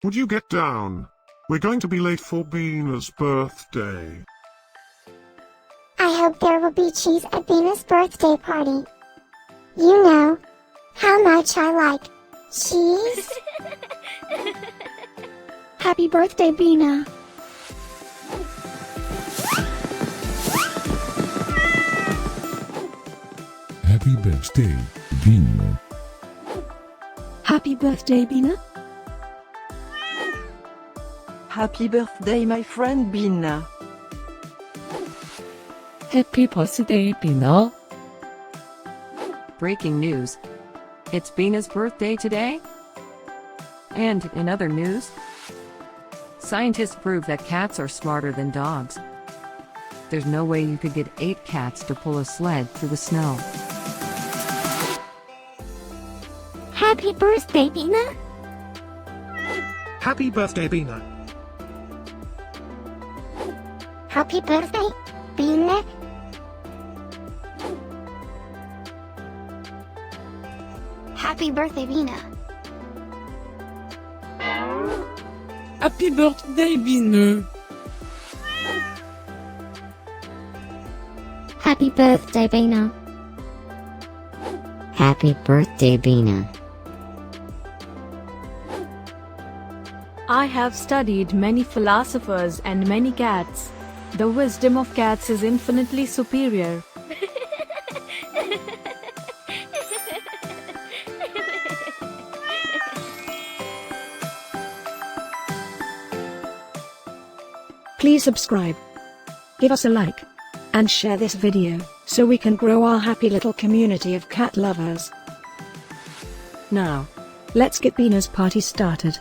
Would you get down? We're going to be late for Bina's birthday. I hope there will be cheese at Bina's birthday party. You know how much I like cheese. Happy birthday, Bina. Happy birthday, Bina. Happy birthday, Bina. Happy birthday, my friend Bina. Happy birthday, Bina. Breaking news. It's Bina's birthday today? And in other news, scientists prove that cats are smarter than dogs. There's no way you could get 8 cats to pull a sled through the snow. Happy birthday, Bina. Happy birthday, Bina. Happy birthday, Bina. Happy birthday, Bina. Happy birthday, Bina. Happy birthday, Bina. Happy birthday, Bina. I have studied many philosophers and many cats. The wisdom of cats is infinitely superior. Please subscribe, give us a like, and share this video, so we can grow our happy little community of cat lovers. Now, let's get Bina's party started.